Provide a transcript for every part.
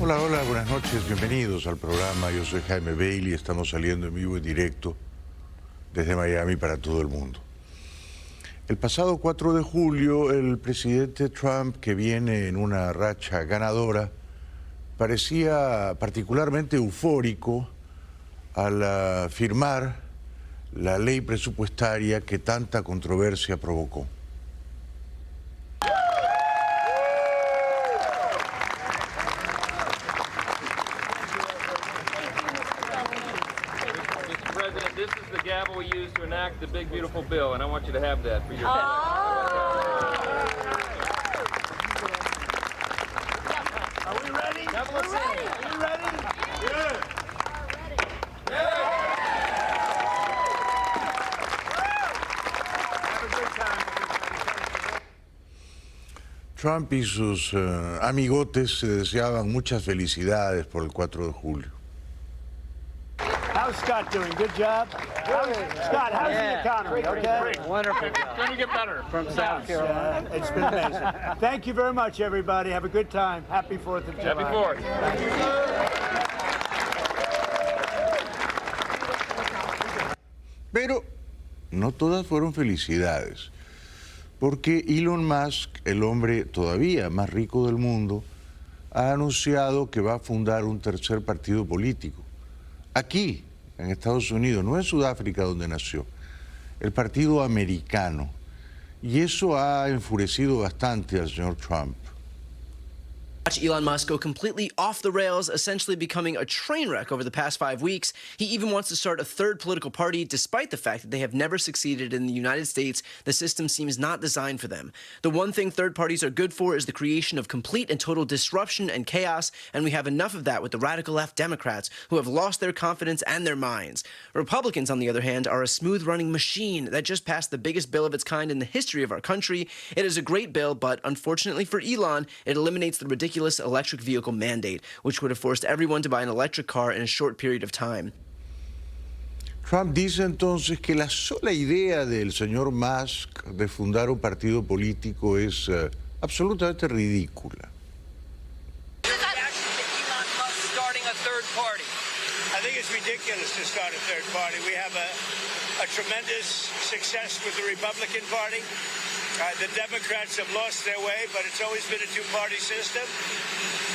Hola, hola, buenas noches, bienvenidos al programa. Yo soy Jaime Bailey, estamos saliendo en vivo y directo desde Miami para todo el mundo. El pasado 4 de julio, el presidente Trump, que viene en una racha ganadora, parecía particularmente eufórico al firmar la ley presupuestaria que tanta controversia provocó. This is the gavel we use to enact the big, beautiful bill, and I want you to have that for your Are we ready? We're ready. Are you ready? Good. Have a good time. Trump y sus amigotes se deseaban muchas felicidades por el 4 de julio. How's Scott doing? Good job? Scott, how's the economy? Okay? Wonderful. Going to get better. From South Carolina. It's been amazing. Thank you very much, everybody. Have a good time. Happy 4th of July. Happy 4th. Pero no todas fueron felicidades, porque Elon Musk, el hombre todavía más rico del mundo, ha anunciado que va a fundar un tercer partido político. Aquí, en Estados Unidos, no en Sudáfrica donde nació, el Partido Americano. Y eso ha enfurecido bastante al señor Trump. Watch Elon Musk go completely off the rails, essentially becoming a train wreck over the past 5 weeks. He even wants to start a third political party, despite the fact that they have never succeeded in the United States. The system seems not designed for them. The one thing third parties are good for is the creation of complete and total disruption and chaos, and we have enough of that with the radical left Democrats, who have lost their confidence and their minds. Republicans, on the other hand, are a smooth-running machine that just passed the biggest bill of its kind in the history of our country. It is a great bill, but unfortunately for Elon, it eliminates the ridiculous electric vehicle mandate, which would have forced everyone to buy an electric car in a short period of time. Trump dice entonces que la sola idea del señor Musk de fundar un partido político es absolutamente ridícula. I think it's ridiculous to start a third party. We have a tremendous success with the Republican Party. The Democrats have lost their way, but it's always been a two-party system.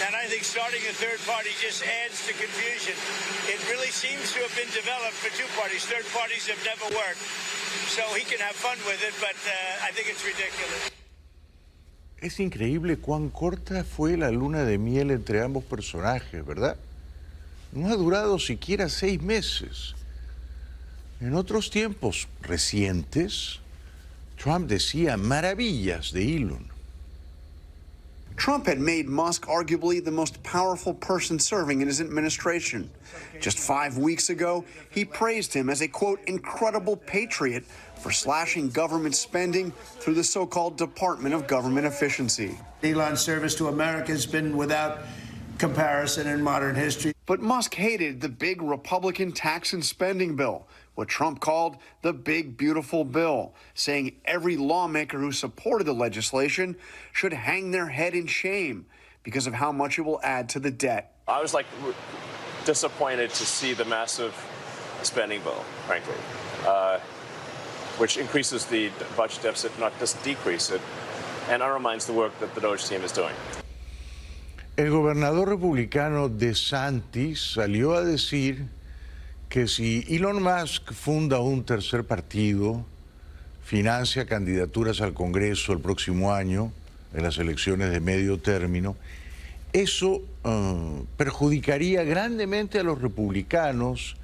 And I think starting a third party just adds to confusion. It really seems to have been developed for two parties. Third parties have never worked. So he can have fun with it, but I think it's ridiculous. Es increíble cuán corta fue la luna de miel entre ambos personajes, ¿verdad? No ha durado siquiera 6 meses. En otros tiempos recientes, Trump decía maravillas de Elon. Trump had made Musk arguably the most powerful person serving in his administration. Just 5 weeks ago, he praised him as a, quote, incredible patriot for slashing government spending through the so-called Department of Government Efficiency. Elon's service to America has been without comparison in modern history. But Musk hated the big Republican tax and spending bill, what Trump called the big, beautiful bill, saying every lawmaker who supported the legislation should hang their head in shame because of how much it will add to the debt. I was disappointed to see the massive spending bill, frankly, which increases the budget deficit, not just decrease it, and undermines the work that the DOGE team is doing. El gobernador republicano DeSantis salió a decir que si Elon Musk funda un tercer partido, financia candidaturas al Congreso el próximo año, en las elecciones de medio término, eso perjudicaría grandemente a los republicanos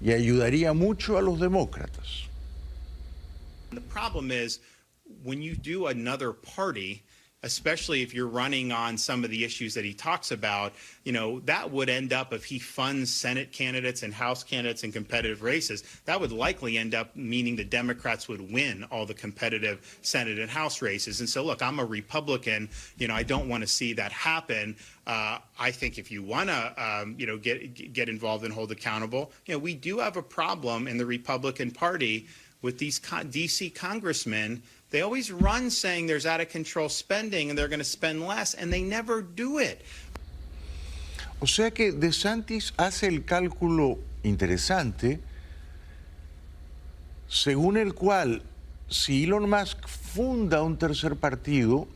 y ayudaría mucho a los demócratas. The problem is when you do another party, especially if you're running on some of the issues that he talks about, that would end up, if he funds Senate candidates and House candidates in competitive races, that would likely end up meaning the Democrats would win all the competitive Senate and House races. And so, look, I'm a Republican. I don't want to see that happen. I think if you want to, get involved and hold accountable, we do have a problem in the Republican Party with these D.C. congressmen. They always run saying there's out of control spending and they're going to spend less, and they never do it. O sea que DeSantis hace el cálculo interesante según el cual si Elon Musk funda un tercer partido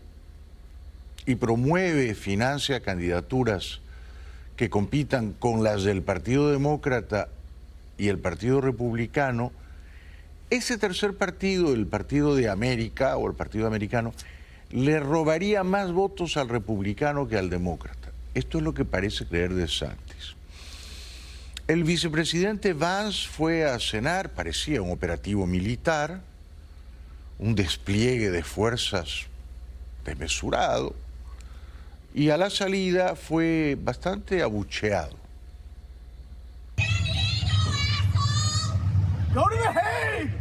y promueve, financia candidaturas que compitan con las del Partido Demócrata y el Partido Republicano, ese tercer partido, el Partido de América o el Partido Americano, le robaría más votos al republicano que al demócrata. Esto es lo que parece creer DeSantis. El vicepresidente Vance fue a cenar, parecía un operativo militar, un despliegue de fuerzas desmesurado, y a la salida fue bastante abucheado. Go to the Hague!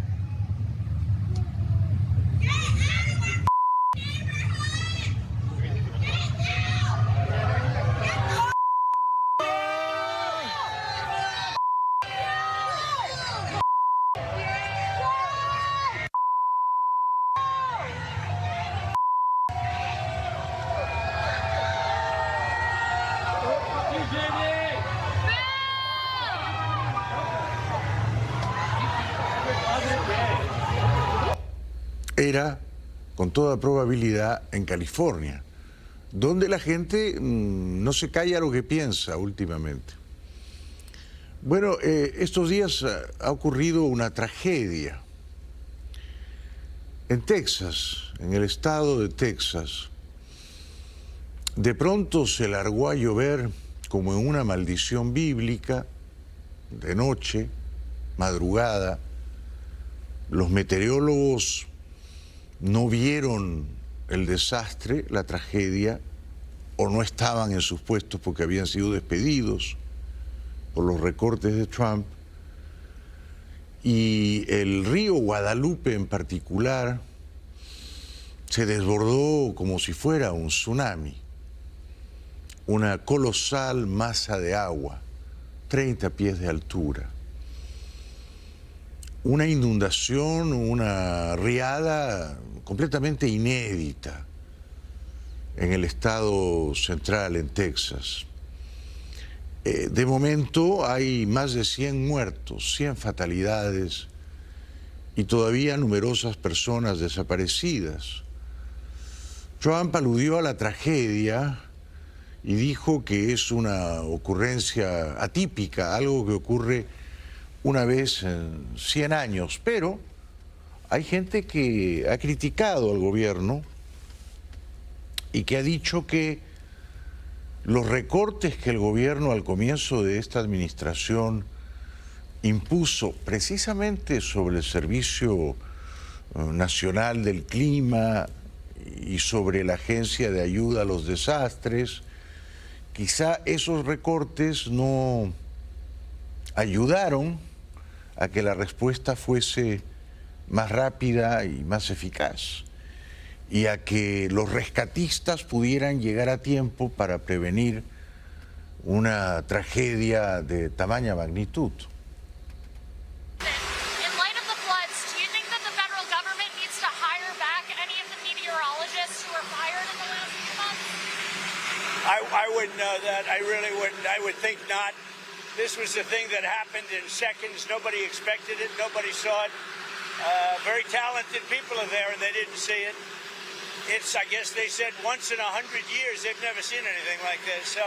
Era, con toda probabilidad, en California, donde la gente no se calla lo que piensa últimamente. Bueno, estos días ha ocurrido una tragedia. En Texas, en el estado de Texas, de pronto se largó a llover como en una maldición bíblica, de noche, madrugada. Los meteorólogos no vieron el desastre, la tragedia, o no estaban en sus puestos porque habían sido despedidos por los recortes de Trump. Y el río Guadalupe en particular se desbordó como si fuera un tsunami, una colosal masa de agua, 30 pies de altura. Una inundación, una riada completamente inédita en el estado central, en Texas. De momento hay más de 100 muertos, 100 fatalidades y todavía numerosas personas desaparecidas. Trump aludió a la tragedia y dijo que es una ocurrencia atípica, algo que ocurre una vez en 100 años, pero hay gente que ha criticado al gobierno y que ha dicho que los recortes que el gobierno al comienzo de esta administración impuso precisamente sobre el Servicio Nacional del Clima y sobre la Agencia de Ayuda a los Desastres, quizá esos recortes no ayudaron a que la respuesta fuese más rápida y más eficaz, y a que los rescatistas pudieran llegar a tiempo para prevenir una tragedia de tamaña magnitud. In light of the floods, do you think that the federal government needs to hire back any of the meteorologists who were fired in the last few months? I wouldn't know that. I really wouldn't. I would think not. This was a thing that happened in seconds. Nobody expected it. Nobody saw it. Very talented people are there, and they didn't see it. It's, I guess they said, once in 100 years. They've never seen anything like this. So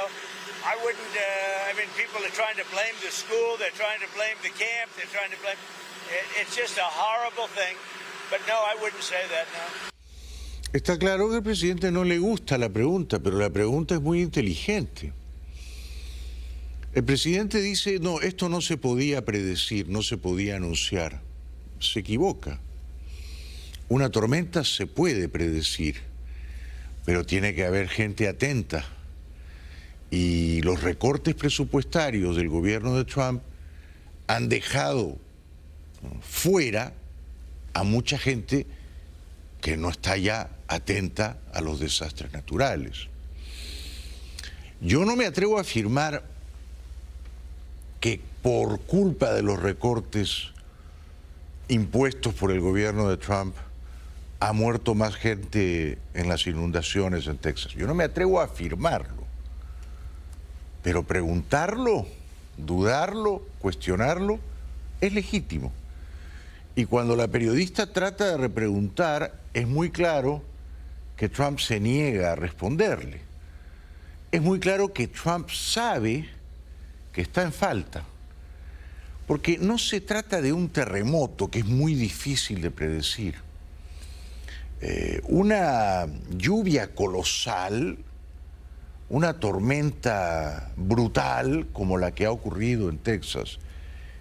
I wouldn't, I mean, people are trying to blame the school. They're trying to blame the camp. They're trying to blame. It's just a horrible thing. But no, I wouldn't say that, no. Está claro que al presidente no le gusta la pregunta, pero la pregunta es muy inteligente. El presidente dice, no, esto no se podía predecir, no se podía anunciar. Se equivoca. Una tormenta se puede predecir, pero tiene que haber gente atenta. Y los recortes presupuestarios del gobierno de Trump han dejado fuera a mucha gente que no está ya atenta a los desastres naturales. Yo no me atrevo a afirmar que por culpa de los recortes impuestos por el gobierno de Trump ha muerto más gente en las inundaciones en Texas. Yo no me atrevo a afirmarlo, Pero preguntarlo, dudarlo, cuestionarlo, es legítimo. Y cuando la periodista trata de repreguntar, es muy claro que Trump se niega a responderle. Es muy claro que Trump sabe que está en falta. Porque no se trata de un terremoto que es muy difícil de predecir. Una lluvia colosal, una tormenta brutal como la que ha ocurrido en Texas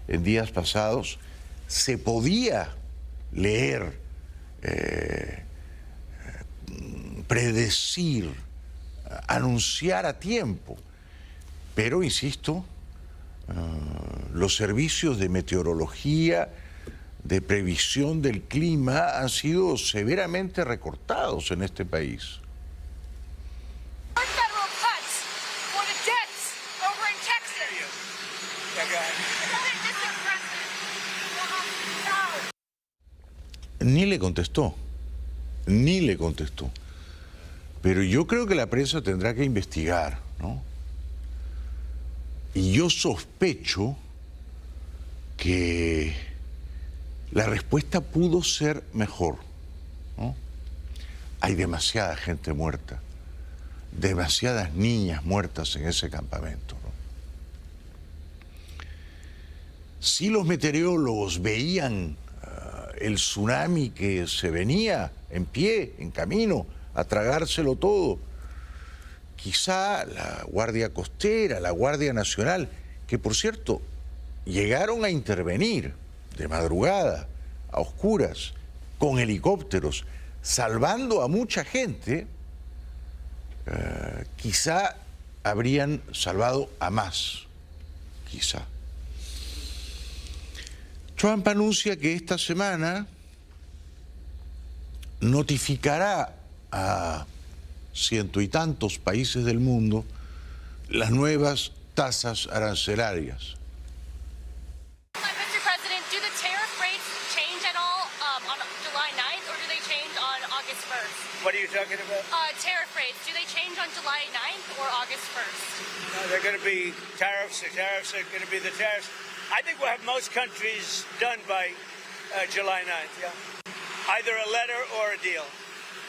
en días pasados, se podía leer, predecir, anunciar a tiempo. Pero, insisto, los servicios de meteorología, de previsión del clima han sido severamente recortados en este país. Federal cuts for the deaths over in Texas. Ni le contestó, ni le contestó. Pero yo creo que la prensa tendrá que investigar, ¿no? Y yo sospecho que la respuesta pudo ser mejor, ¿no? Hay demasiada gente muerta, demasiadas niñas muertas en ese campamento, ¿no? Si los meteorólogos veían el tsunami que se venía en pie, en camino, a tragárselo todo, quizá la Guardia Costera, la Guardia Nacional, que por cierto llegaron a intervenir de madrugada, a oscuras, con helicópteros, salvando a mucha gente, quizá habrían salvado a más, quizá. Trump anuncia que esta semana notificará a ciento y tantos países del mundo las nuevas tasas arancelarias. Mr. President, do the tariff rates change at all on July 9th, or do they change on August 1st? What are you talking about? Tariff rates, do they change on July 9th or August 1st? No, they're going to be tariffs. The tariffs are going to be the tariffs. I think we'll have most countries done by July 9th, yeah. Either a letter or a deal.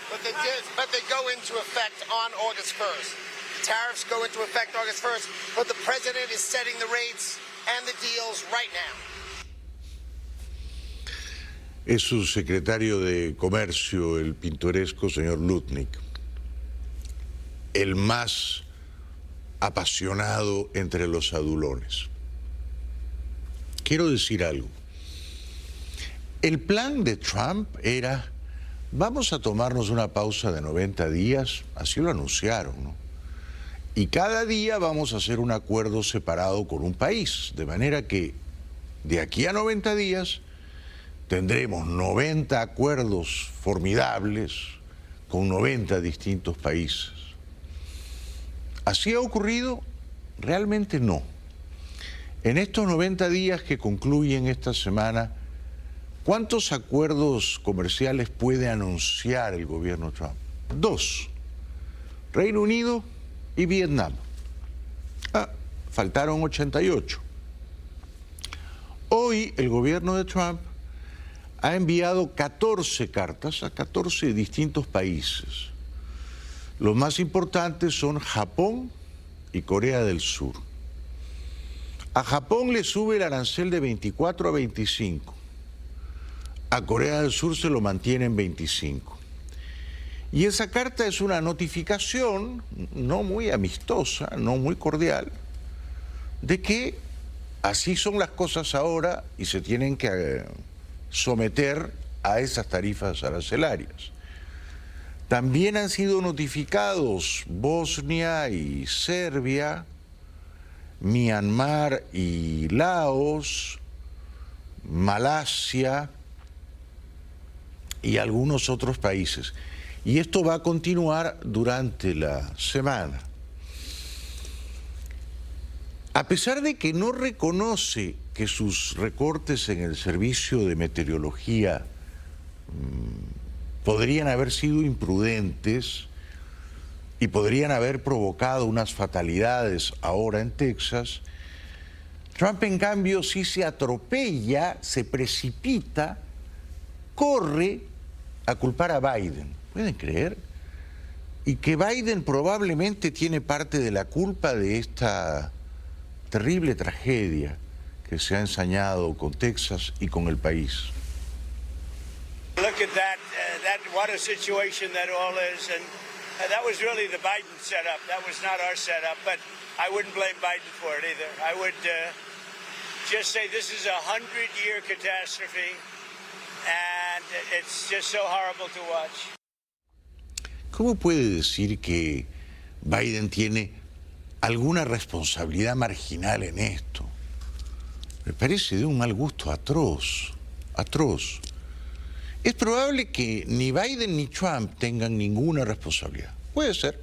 But they go into effect on August 1st. The tariffs go into effect August 1st, but the president is setting the rates and the deals right now. Es su secretario de Comercio, el pintoresco señor Lutnick, el más apasionado entre los adulones. Quiero decir algo. El plan de Trump era: vamos a tomarnos una pausa de 90 días, así lo anunciaron, ¿no? Y cada día vamos a hacer un acuerdo separado con un país, de manera que de aquí a 90 días tendremos 90 acuerdos formidables con 90 distintos países. ¿Así ha ocurrido? Realmente no. En estos 90 días que concluyen esta semana, ¿cuántos acuerdos comerciales puede anunciar el gobierno Trump? 2. Reino Unido y Vietnam. Faltaron 88. Hoy el gobierno de Trump ha enviado 14 cartas a 14 distintos países. Los más importantes son Japón y Corea del Sur. A Japón le sube el arancel de 24 a 25. A Corea del Sur se lo mantiene en 25. Y esa carta es una notificación no muy amistosa, no muy cordial, de que así son las cosas ahora y se tienen que someter a esas tarifas arancelarias. También han sido notificados Bosnia y Serbia, Myanmar y Laos, Malasia y algunos otros países. Y esto va a continuar durante la semana. A pesar de que no reconoce que sus recortes en el servicio de y podrían haber provocado unas fatalidades ahora en Texas, Trump, en cambio, sí se atropella, se precipita, corre a culpar a Biden. ¿Pueden creer? Y que Biden probablemente tiene parte de la culpa de esta terrible tragedia que se ha ensañado con Texas y con el país. Look at that, what a situation that all is, and that was really the Biden setup. That was not our setup, but I wouldn't blame Biden for it either. I would just say this is a 100-year catastrophe, and it's just so horrible to watch. ¿Cómo puede decir que Biden tiene alguna responsabilidad marginal en esto? Me parece de un mal gusto atroz, atroz. Es probable que ni Biden ni Trump tengan ninguna responsabilidad. Puede ser.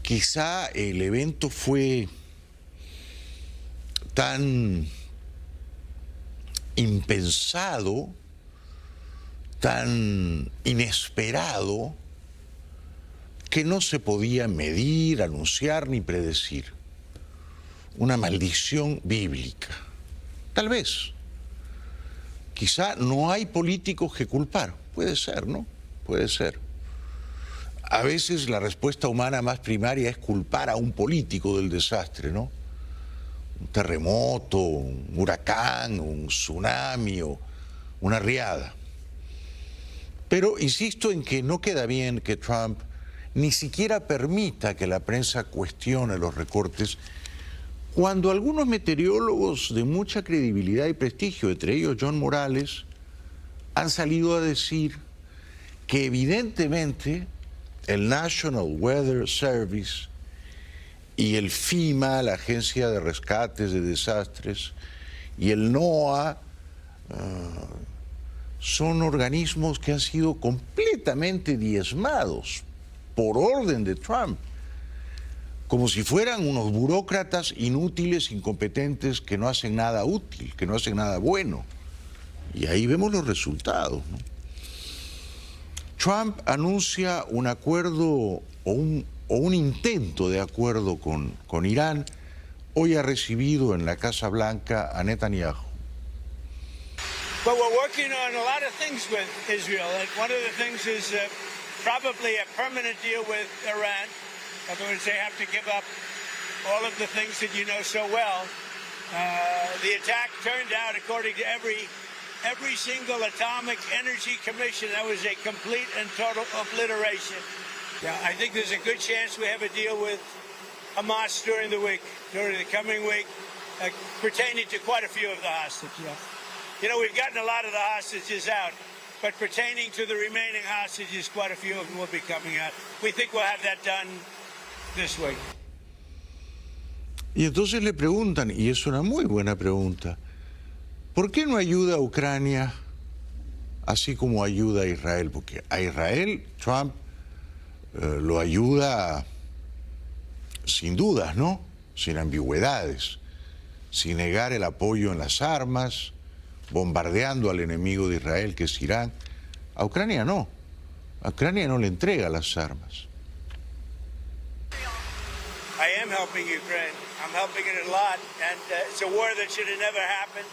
Quizá el evento fue tan impensado, tan inesperado, que no se podía medir, anunciar ni predecir. Una maldición bíblica. Tal vez. Quizá no hay políticos que culpar. Puede ser, ¿no? Puede ser. A veces la respuesta humana más primaria es culpar a un político del desastre, ¿no? Un terremoto, un huracán, un tsunami o una riada. Pero insisto en que no queda bien que Trump ni siquiera permita que la prensa cuestione los recortes cuando algunos meteorólogos de mucha credibilidad y prestigio, entre ellos John Morales, han salido a decir que evidentemente el National Weather Service y el FEMA, la Agencia de Rescates de Desastres, y el NOAA son organismos que han sido completamente diezmados por orden de Trump, como si fueran unos burócratas inútiles, incompetentes, que no hacen nada útil, que no hacen nada bueno. Y ahí vemos los resultados, ¿no? Trump anuncia un acuerdo o un intento de acuerdo con Irán. Hoy ha recibido en la Casa Blanca a Netanyahu. But we're working on a lot of things with Israel. And one of the things is probably a permanent deal with Iran. In other words, they have to give up all of the things that you know so well. The attack turned out, according to every single atomic energy commission, that was a complete and total obliteration. Yeah, I think there's a good chance we have a deal with Hamas during the coming week, pertaining to quite a few of the hostages. You know, we've gotten a lot of the hostages out, but pertaining to the remaining hostages, quite a few of them will be coming out. We think we'll have that done this week. Y entonces le preguntan, y es una muy buena pregunta, ¿por qué no ayuda a Ucrania así como ayuda a Israel? Porque a Israel Trump lo ayuda sin dudas, ¿no? Sin ambigüedades, sin negar el apoyo en las armas, bombardeando al enemigo de Israel, que es Irán. A Ucrania no. A Ucrania no le entrega las armas. I am helping Ukraine. I'm helping it a lot, and it's a war that should have never happened.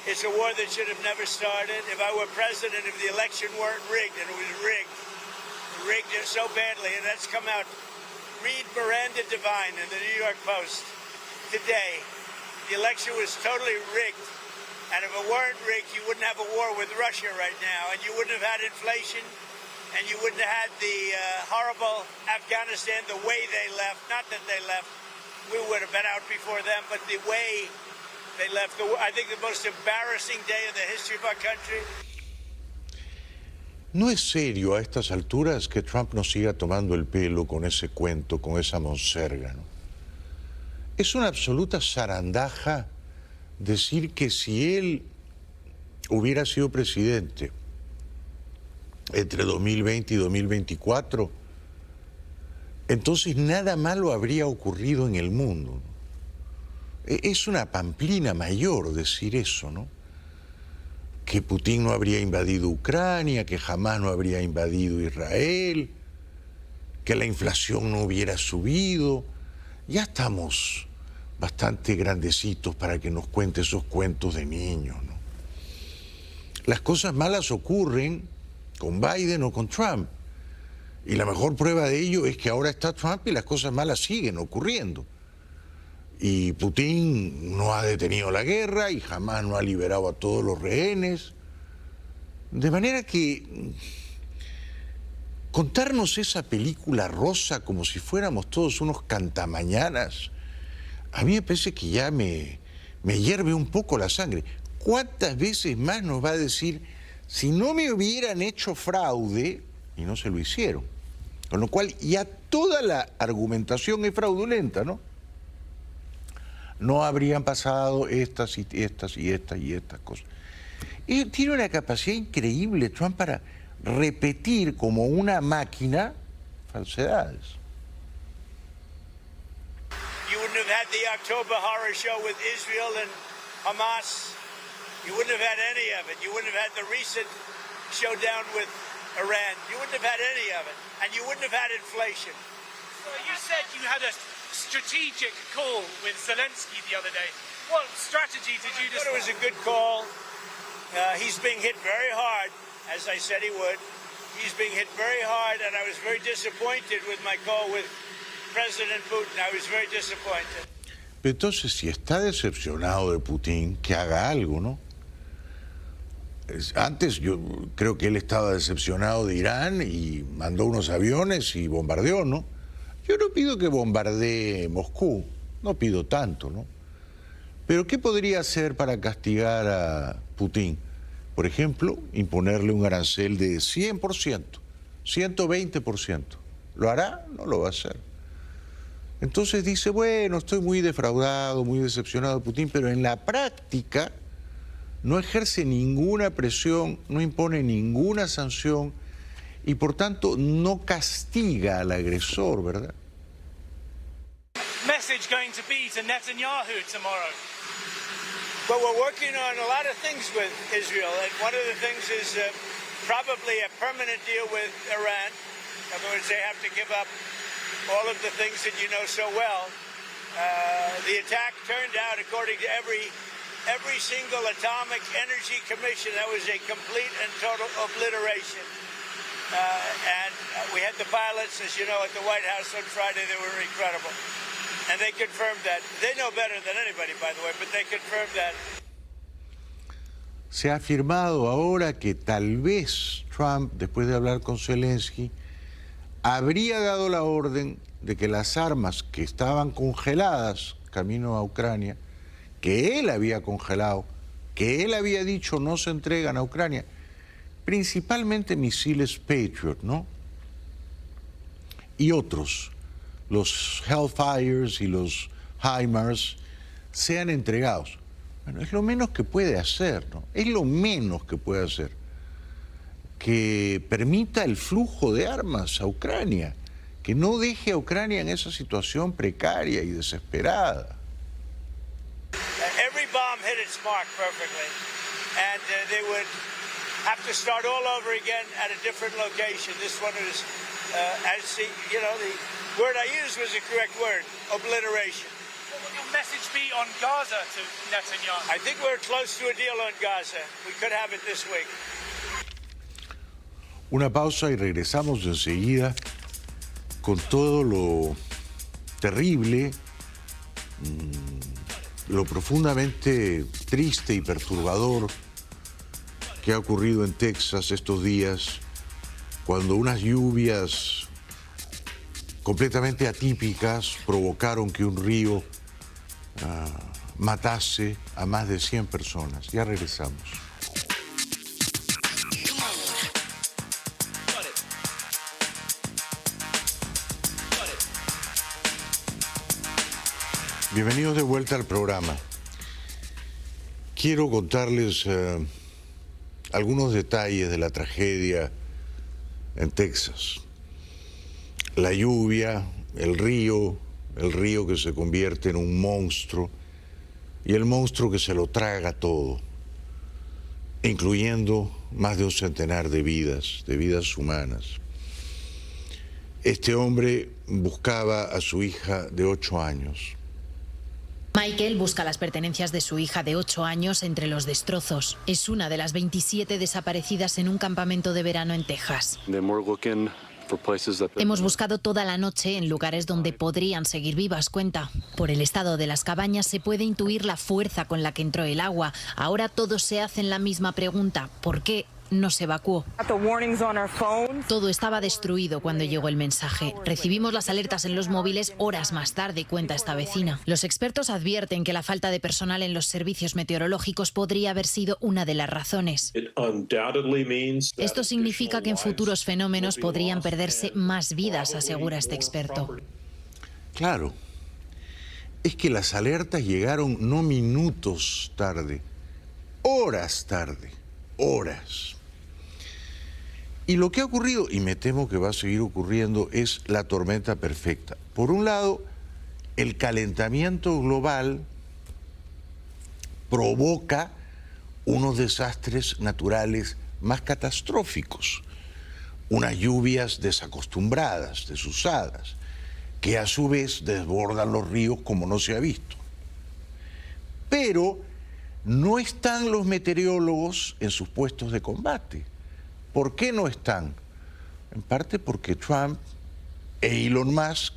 It's a war that should have never started. If I were president, if the election weren't rigged, and it was rigged so badly, and that's come out. Read Miranda Devine in the New York Post today. The election was totally rigged, and if it weren't rigged, you wouldn't have a war with Russia right now, and you wouldn't have had inflation, and you wouldn't have had the horrible Afghanistan the way they left. Not that they left. We would have been out before them, but the way they left, I think the most embarrassing day in the history of our country. ¿No es serio a estas alturas que Trump nos siga tomando el pelo con ese cuento, con esa monserga, ¿no? Es una absoluta zarandaja decir que si él hubiera sido presidente entre 2020 y 2024, entonces nada malo habría ocurrido en el mundo. Es una pamplina mayor decir eso, ¿no? Que Putin no habría invadido Ucrania, que jamás no habría invadido Israel, que la inflación no hubiera subido. Ya estamos bastante grandecitos para que nos cuente esos cuentos de niños, ¿no? Las cosas malas ocurren con Biden o con Trump. Y la mejor prueba de ello es que ahora está Trump y las cosas malas siguen ocurriendo. Y Putin no ha detenido la guerra y jamás no ha liberado a todos los rehenes. De manera que contarnos esa película rosa como si fuéramos todos unos cantamañanas, a mí me parece que ya me hierve un poco la sangre. ¿Cuántas veces más nos va a decir, si no me hubieran hecho fraude, y no se lo hicieron? Con lo cual ya toda la argumentación es fraudulenta, ¿no? No habrían pasado estas y estas y estas y estas cosas. Y tiene una capacidad increíble, Trump, para repetir como una máquina falsedades. You wouldn't have had the October horror show with Israel and Hamas. You wouldn't have had any of it. You wouldn't have had the recent showdown with Iran. You wouldn't have had any of it. And you wouldn't have had inflation. Well, you said you had a strategic call with Zelensky the other day. What strategy did you I thought it was a good call. He's being hit very hard, as I said he would. He's being hit very hard, and I was very disappointed with my call with President Putin. I was very disappointed. Pero entonces, si está decepcionado de Putin, que haga algo, ¿no? Antes yo creo que él estaba decepcionado de Irán y mandó unos aviones y bombardeó, ¿no? Yo no pido que bombardee Moscú, no pido tanto, ¿no? Pero ¿qué podría hacer para castigar a Putin? Por ejemplo, imponerle un arancel de 100%, 120%. ¿Lo hará? No lo va a hacer. Entonces dice, bueno, estoy muy defraudado, muy decepcionado de Putin, pero en la práctica no ejerce ninguna presión, no impone ninguna sanción y por tanto no castiga al agresor, ¿verdad? message going to be to Netanyahu tomorrow? But we're working on a lot of things with Israel, and one of the things is probably a permanent deal with Iran. In other words, they have to give up all of the things that you know so well. The attack turned out, according to every single Atomic Energy Commission, that was a complete and total obliteration. We had the pilots, as you know, at the White House on Friday. They were incredible. And they confirmed that. They know better than anybody, by the way, but they confirmed that. Se ha afirmado ahora que tal vez Trump, después de hablar con Zelensky, habría dado la orden de que las armas que estaban congeladas camino a Ucrania, que él había congelado, que él había dicho no se entregan a Ucrania, principalmente misiles Patriot, ¿no? Y otros, los Hellfires y los HIMARS, sean entregados. Bueno, es lo menos que puede hacer, ¿no? Es lo menos que puede hacer. Que permita el flujo de armas a Ucrania, que no deje a Ucrania en esa situación precaria y desesperada. Every bomb hit its mark perfectly, and they would have to start all over again at a different location. This one was, the word I used was the correct word, obliteration. What will your message be on Gaza to Netanyahu? I think we're close to a deal on Gaza. We could have it this week. Una pausa y regresamos enseguida con todo lo terrible, lo profundamente triste y perturbador que ha ocurrido en Texas estos días, cuando unas lluvias completamente atípicas provocaron que un río matase a más de 100 personas. Ya regresamos. Bienvenidos de vuelta al programa. Quiero contarles algunos detalles de la tragedia en Texas. La lluvia, el río que se convierte en un monstruo y el monstruo que se lo traga todo, incluyendo más de un centenar de vidas humanas. Este hombre buscaba a su hija de 8 años. Michael busca las pertenencias de su hija de 8 años entre los destrozos. Es una de las 27 desaparecidas en un campamento de verano en Texas. Hemos buscado toda la noche en lugares donde podrían seguir vivas, cuenta. Por el estado de las cabañas se puede intuir la fuerza con la que entró el agua. Ahora todos se hacen la misma pregunta: ¿por qué no se evacuó? Todo estaba destruido cuando llegó el mensaje. Recibimos las alertas en los móviles horas más tarde, cuenta esta vecina. Los expertos advierten que la falta de personal en los servicios meteorológicos podría haber sido una de las razones. Esto significa que en futuros fenómenos podrían perderse más vidas, asegura este experto. Claro, es que las alertas llegaron no minutos tarde, horas tarde, horas. Y lo que ha ocurrido, y me temo que va a seguir ocurriendo, es la tormenta perfecta. Por un lado, el calentamiento global provoca unos desastres naturales más catastróficos, unas lluvias desacostumbradas, desusadas, que a su vez desbordan los ríos como no se ha visto. Pero no están los meteorólogos en sus puestos de combate. ¿Por qué no están? En parte porque Trump e Elon Musk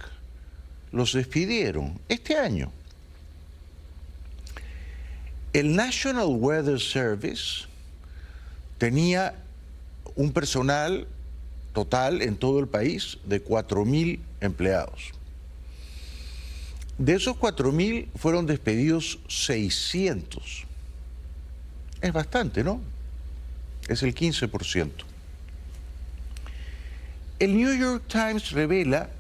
los despidieron este año. El National Weather Service tenía un personal total en todo el país de 4.000 empleados. De esos 4.000 fueron despedidos 600. Es bastante, ¿no? Es el 15%. El New York Times revela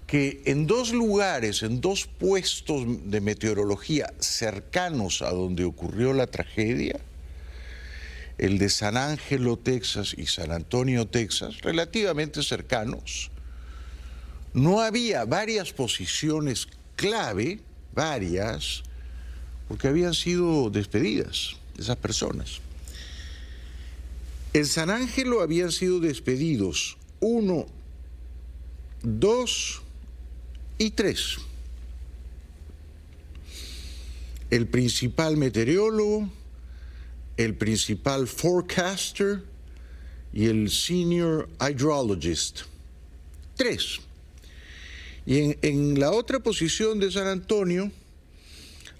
que en 2 lugares, en 2 puestos de meteorología cercanos a donde ocurrió la tragedia, el de San Angelo, Texas, y San Antonio, Texas, relativamente cercanos, no había varias posiciones clave, varias, porque habían sido despedidas esas personas. En San Angelo habían sido despedidos 1, 2 y 3. El principal meteorólogo, el principal forecaster y el senior hydrologist. 3. Y en la otra posición de San Antonio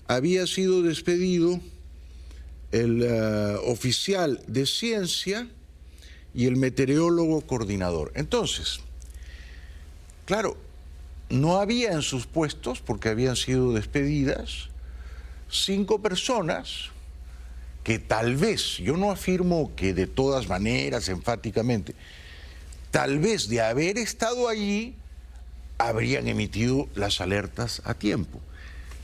había sido despedido el oficial de ciencia y el meteorólogo coordinador. Entonces, claro, no había en sus puestos, porque habían sido despedidas, 5 personas que tal vez, yo no afirmo que de todas maneras, enfáticamente, tal vez de haber estado allí, habrían emitido las alertas a tiempo.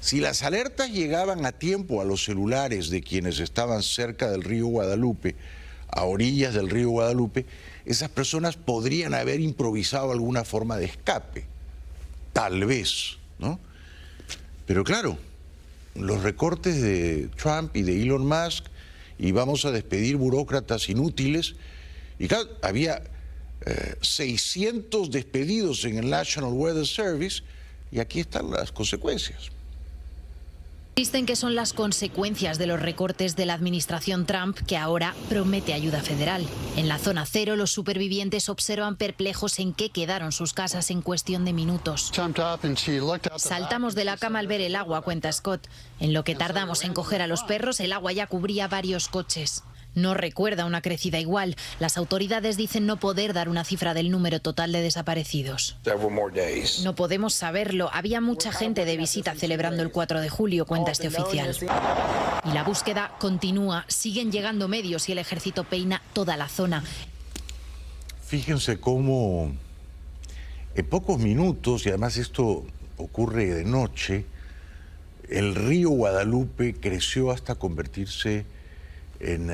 Si las alertas llegaban a tiempo a los celulares de quienes estaban cerca del río Guadalupe, a orillas del río Guadalupe, esas personas podrían haber improvisado alguna forma de escape, tal vez, ¿no? Pero claro, los recortes de Trump y de Elon Musk, y vamos a despedir burócratas inútiles, y claro, había 600 despedidos en el National Weather Service, y aquí están las consecuencias. Dicen que son las consecuencias de los recortes de la administración Trump, que ahora promete ayuda federal. En la zona cero, los supervivientes observan perplejos en qué quedaron sus casas en cuestión de minutos. Saltamos de la cama al ver el agua, cuenta Scott. En lo que tardamos en coger a los perros, el agua ya cubría varios coches. No recuerda una crecida igual. Las autoridades dicen no poder dar una cifra del número total de desaparecidos. No podemos saberlo. Había mucha gente de visita celebrando el 4 de julio, cuenta este oficial. Y la búsqueda continúa. Siguen llegando medios y el ejército peina toda la zona. Fíjense cómo en pocos minutos, y además esto ocurre de noche, el río Guadalupe creció hasta convertirse en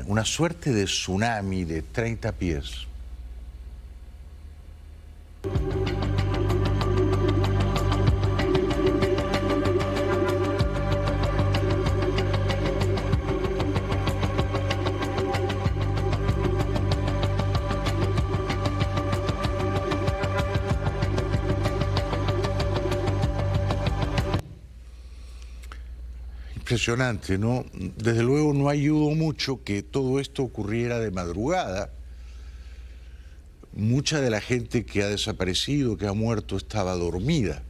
una suerte de tsunami de 30 pies. Impresionante, ¿no? Desde luego no ayudó mucho que todo esto ocurriera de madrugada. Mucha de la gente que ha desaparecido, que ha muerto, estaba dormida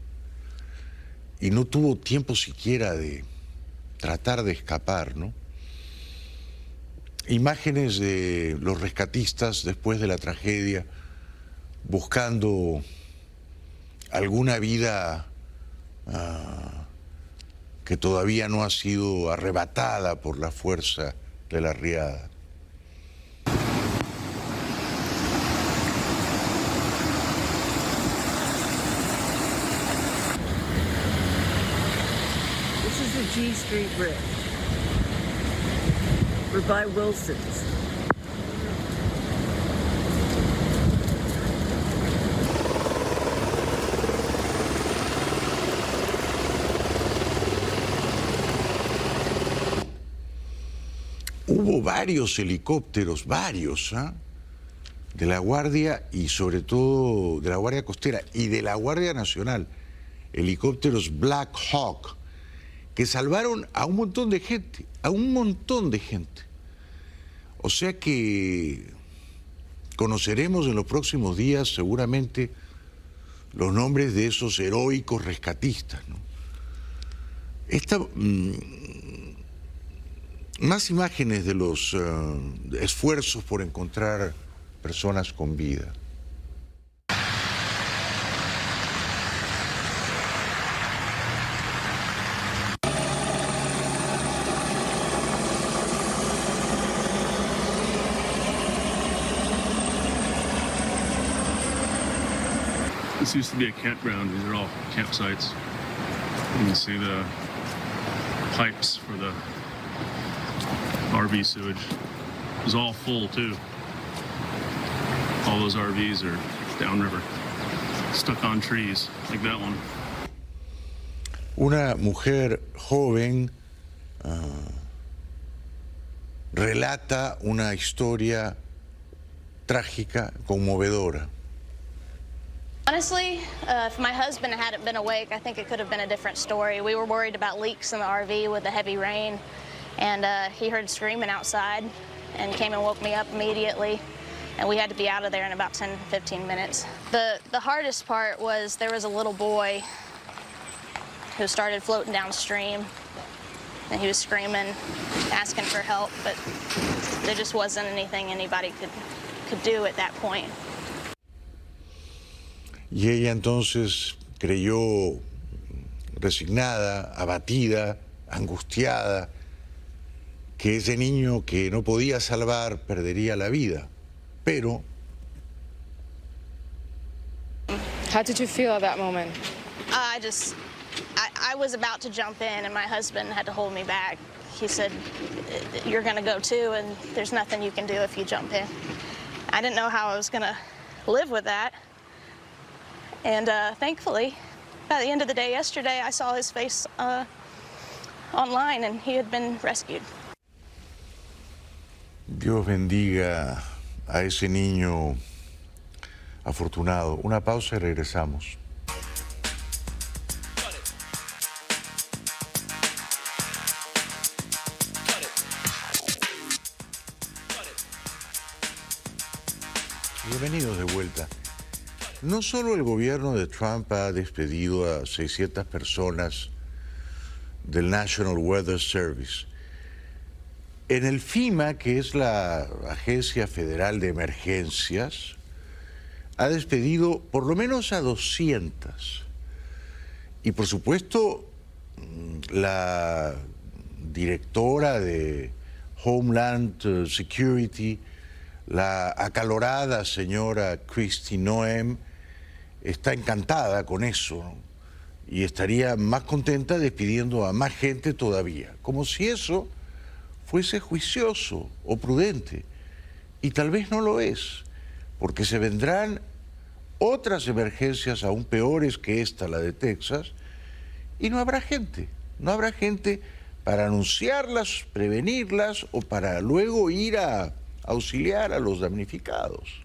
y no tuvo tiempo siquiera de tratar de escapar, ¿no? Imágenes de los rescatistas después de la tragedia buscando alguna vida que todavía no ha sido arrebatada por la fuerza de la riada. This is the G Street Bridge. We're by Wilson's. Hubo varios helicópteros, de la Guardia y sobre todo de la Guardia Costera y de la Guardia Nacional, helicópteros Black Hawk, que salvaron a un montón de gente, O sea que conoceremos en los próximos días seguramente los nombres de esos heroicos rescatistas, ¿no? Más imágenes de los esfuerzos por encontrar personas con vida. This used to be a campground. These are all campsites. You can see the pipes for the RV sewage. It was all full too. All those RVs are downriver, stuck on trees, like that one. Una mujer joven relata una historia trágica, conmovedora. Honestly, if my husband hadn't been awake, I think it could have been a different story. We were worried about leaks in the RV with the heavy rain, and he heard screaming outside and came and woke me up immediately, and we had to be out of there in about 10-15 minutes. The hardest part was there was a little boy who started floating downstream, and he was screaming, asking for help, but there just wasn't anything anybody could do at that point. Y ella entonces creyó resignada, abatida, angustiada, que ese niño que no podía salvar perdería la vida. Pero... How did you feel at that moment? I was about to jump in, and my husband had to hold me back. He said, "You're going to go too, and there's nothing you can do if you jump in." I didn't know how I was going to live with that. And thankfully, by the end of the day yesterday, I saw his face online, and he had been rescued. Dios bendiga a ese niño afortunado. Una pausa y regresamos. Bienvenidos de vuelta. No solo el gobierno de Trump ha despedido a 600 personas del National Weather Service. En el FEMA, que es la Agencia Federal de Emergencias, ha despedido por lo menos a 200. Y por supuesto, la directora de Homeland Security, la acalorada señora Kristi Noem, está encantada con eso, ¿no? Y estaría más contenta despidiendo a más gente todavía, como si eso fuese juicioso o prudente. Y tal vez no lo es, porque se vendrán otras emergencias aún peores que esta, la de Texas, y no habrá gente para anunciarlas, prevenirlas o para luego ir a auxiliar a los damnificados.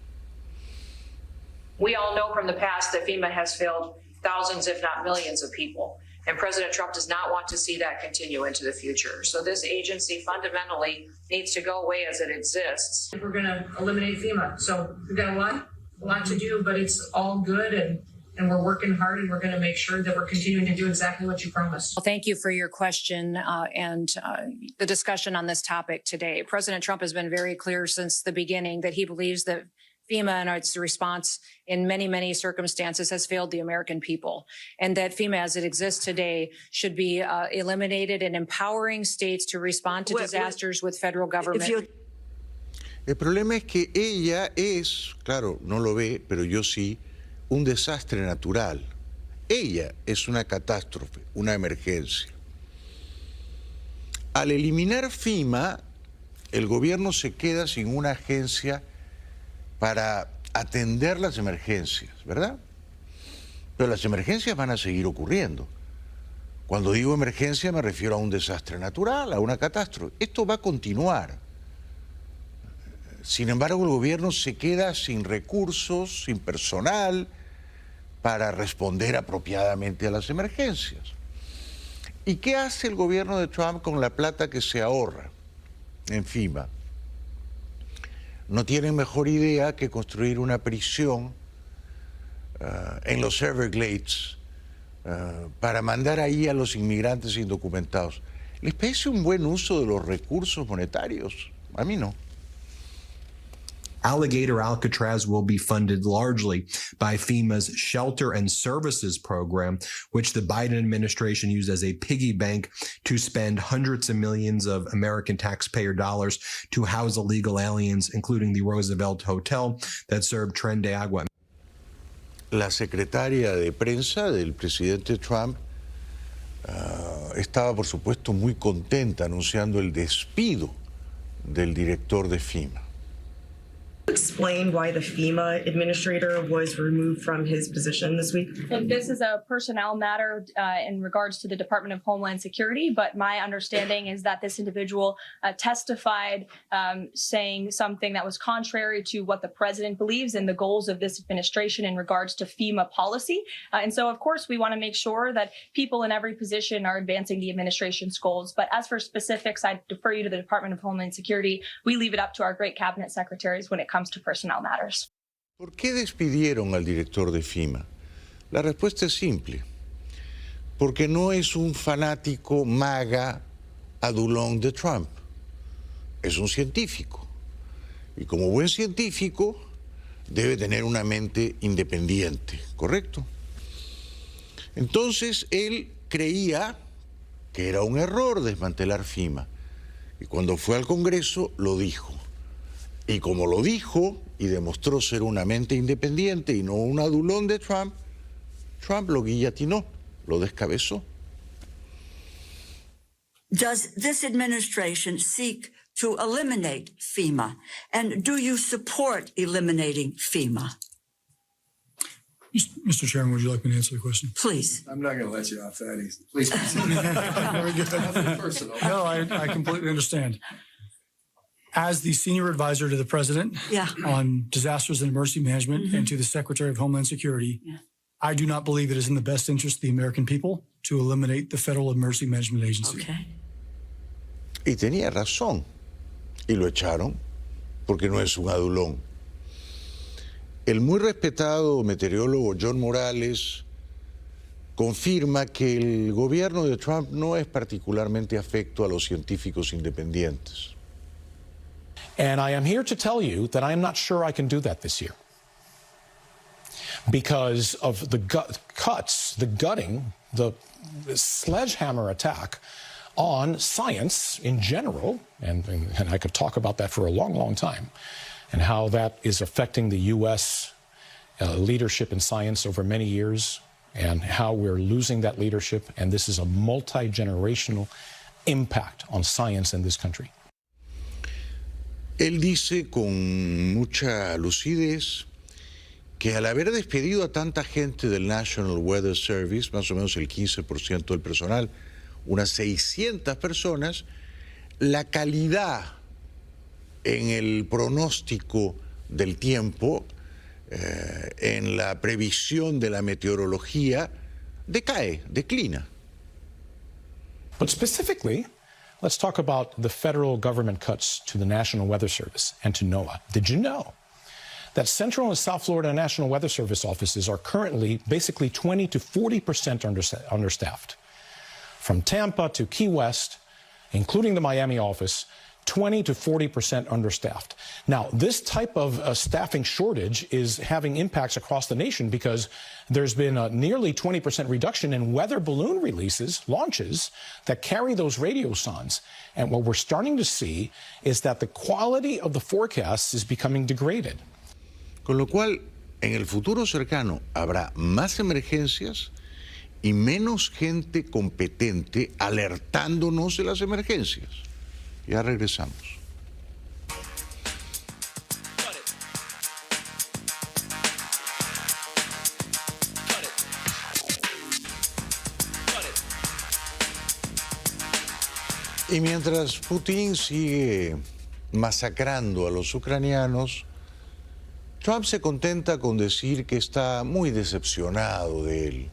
We all know from the past that FEMA has failed thousands, if not millions, of people. And President Trump does not want to see that continue into the future. So this agency fundamentally needs to go away as it exists. We're going to eliminate FEMA. So we've got a lot to do, but it's all good, and we're working hard, and we're going to make sure that we're continuing to do exactly what you promised. Well, thank you for your question and the discussion on this topic today. President Trump has been very clear since the beginning that he believes that FEMA and its response in many, many circumstances has failed the American people, and that FEMA as it exists today should be eliminated and empowering states to respond to disasters with federal government. El problema es que ella es, claro, no lo ve, pero yo sí, un desastre natural. Ella es una catástrofe, una emergencia. Al eliminar FEMA, el gobierno se queda sin una agencia para atender las emergencias, ¿verdad? Pero las emergencias van a seguir ocurriendo. Cuando digo emergencia me refiero a un desastre natural, a una catástrofe. Esto va a continuar. Sin embargo, el gobierno se queda sin recursos, sin personal para responder apropiadamente a las emergencias. ¿Y qué hace el gobierno de Trump con la plata que se ahorra en FEMA? No tienen mejor idea que construir una prisión en los Everglades para mandar ahí a los inmigrantes indocumentados. ¿Les parece un buen uso de los recursos monetarios? A mí no. Alligator Alcatraz will be funded largely by FEMA's Shelter and Services Program, which the Biden administration used as a piggy bank to spend hundreds of millions of American taxpayer dollars to house illegal aliens, including the Roosevelt Hotel that served Tren de Agua. La secretaria de prensa del presidente Trump estaba, por supuesto, muy contenta anunciando el despido del director de FEMA. Explain why the FEMA administrator was removed from his position this week? And this is a personnel matter in regards to the Department of Homeland Security, but my understanding is that this individual testified saying something that was contrary to what the president believes in the goals of this administration in regards to FEMA policy. And so, of course, we want to make sure that people in every position are advancing the administration's goals. But as for specifics, I defer you to the Department of Homeland Security. We leave it up to our great cabinet secretaries when it comes to personnel matters. ¿Por qué despidieron al director de FEMA? La respuesta es simple. Porque no es un fanático maga adulón de Trump. Es un científico. Y como buen científico, debe tener una mente independiente, ¿correcto? Entonces, él creía que era un error desmantelar FEMA. Y cuando fue al Congreso, lo dijo. Y como lo dijo y demostró ser una mente independiente y no un adulón de Trump, Trump lo guillotinó, lo descabezó. Does this administration seek to eliminate FEMA? And do you support eliminating FEMA? Mr. Chairman, would you like me to answer the question? Please. I'm not going to let you off that easy. Please. Very good. Nothing personal. No, I completely understand. As the senior advisor to the president on disasters and emergency management and to the Secretary of Homeland Security, I do not believe it is in the best interest of the American people to eliminate the Federal Emergency Management Agency. Okay. Y tenía razón. Y lo echaron porque no es un adulón. El muy respetado meteorólogo John Morales confirma que el gobierno de Trump no es particularmente afecto a los científicos independientes. And I am here to tell you that I am not sure I can do that this year because of the gutting, the sledgehammer attack on science in general, and I could talk about that for a long, long time, and how that is affecting the U.S. Leadership in science over many years, and how we're losing that leadership, and this is a multi-generational impact on science in this country. Él dice con mucha lucidez que al haber despedido a tanta gente del National Weather Service, más o menos el 15% del personal, unas 600 personas, la calidad en el pronóstico del tiempo, en la previsión de la meteorología, declina. But specifically, let's talk about the federal government cuts to the National Weather Service and to NOAA. Did you know that Central and South Florida National Weather Service offices are currently basically 20 to 40% understaffed? From Tampa to Key West, including the Miami office, 20 to 40% understaffed. Now, this type of staffing shortage is having impacts across the nation because there's been a nearly 20% reduction in weather balloon launches that carry those radio signs. And what we're starting to see is that the quality of the forecasts is becoming degraded. Con lo cual, en el futuro cercano habrá más emergencias y menos gente competente alertándonos de las emergencias. Ya regresamos. Y mientras Putin sigue masacrando a los ucranianos, Trump se contenta con decir que está muy decepcionado de él.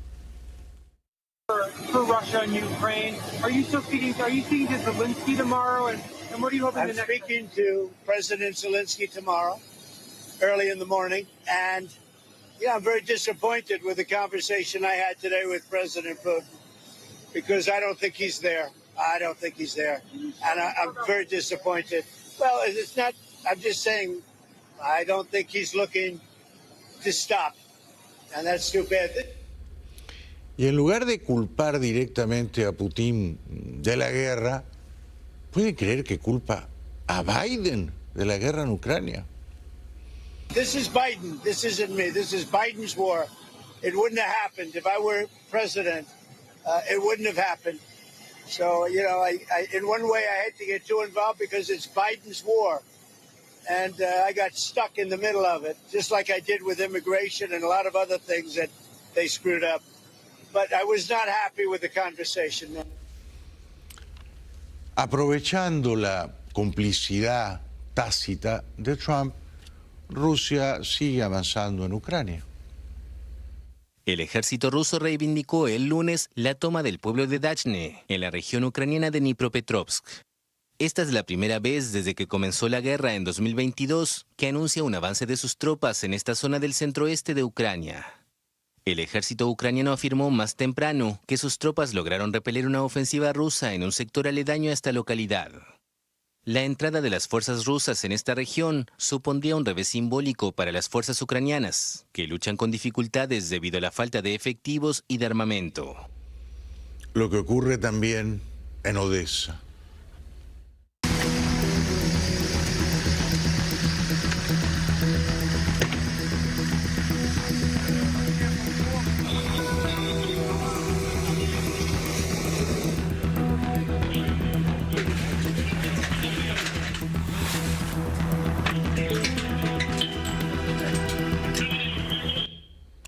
For Russia and Ukraine, are you speaking to Zelensky tomorrow, and what are you hoping? I'm speaking to President Zelensky tomorrow, early in the morning, and I'm very disappointed with the conversation I had today with President Putin, because I don't think he's there. And I'm very disappointed. Well, it's not. I'm just saying, I don't think he's looking to stop, and that's too bad. Y en lugar de culpar directamente a Putin de la guerra, ¿puede creer que culpa a Biden de la guerra en Ucrania? This is Biden. This isn't me. This is Biden's war. It wouldn't have happened if I were president. It wouldn't have happened. So, I in one way, I hate to get too involved because it's Biden's war. And I got stuck in the middle of it, just like I did with immigration and a lot of other things that they screwed up. But I was not happy with the conversation. Aprovechando la complicidad tácita de Trump, Rusia sigue avanzando en Ucrania. El ejército ruso reivindicó el lunes la toma del pueblo de Dachne, en la región ucraniana de Dnipropetrovsk. Esta es la primera vez desde que comenzó la guerra en 2022 que anuncia un avance de sus tropas en esta zona del centroeste de Ucrania. El ejército ucraniano afirmó más temprano que sus tropas lograron repeler una ofensiva rusa en un sector aledaño a esta localidad. La entrada de las fuerzas rusas en esta región supondría un revés simbólico para las fuerzas ucranianas, que luchan con dificultades debido a la falta de efectivos y de armamento. Lo que ocurre también en Odessa.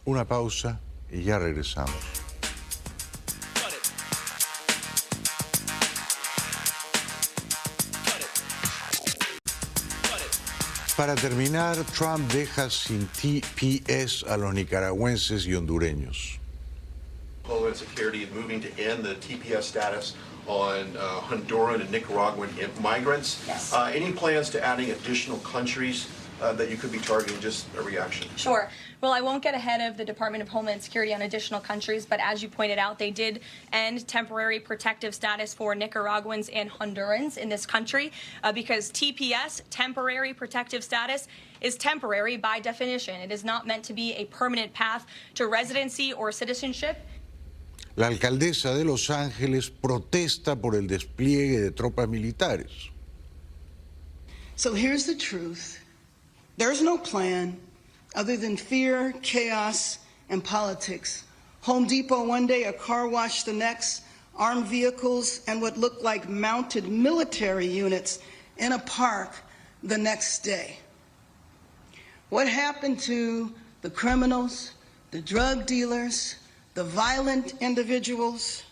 Una pausa y ya regresamos. Para terminar, Trump deja sin TPS a los nicaragüenses y hondureños. Homeland Security moving to end the TPS status on Honduran and Nicaraguan migrants. Yes. Any plans to adding additional countries that you could be targeting? Just a reaction. Sure. Well, I won't get ahead of the Department of Homeland Security on additional countries, but as you pointed out, they did end temporary protective status for Nicaraguans and Hondurans in this country because TPS, temporary protective status, is temporary by definition. It is not meant to be a permanent path to residency or citizenship. La alcaldesa de Los Ángeles protesta por el despliegue de tropas militares. So here's the truth. There's no plan other than fear, chaos, and politics. Home Depot one day, a car wash the next, armed vehicles and what looked like mounted military units in a park the next day. What happened to the criminals, the drug dealers, the violent individuals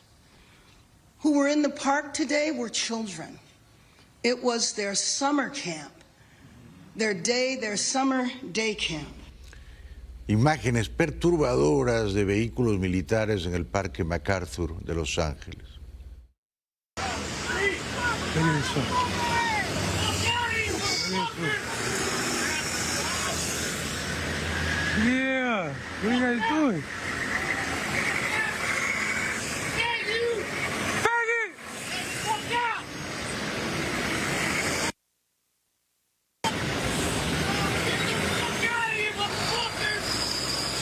who were in the park today were children. It was their summer camp, their summer day camp. Imágenes perturbadoras de vehículos militares en el Parque MacArthur de Los Ángeles. Yeah, what are you guys doing?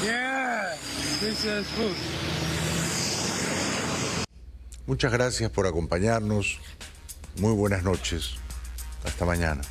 Yeah, this is food. Muchas gracias por acompañarnos. Muy buenas noches. Hasta mañana.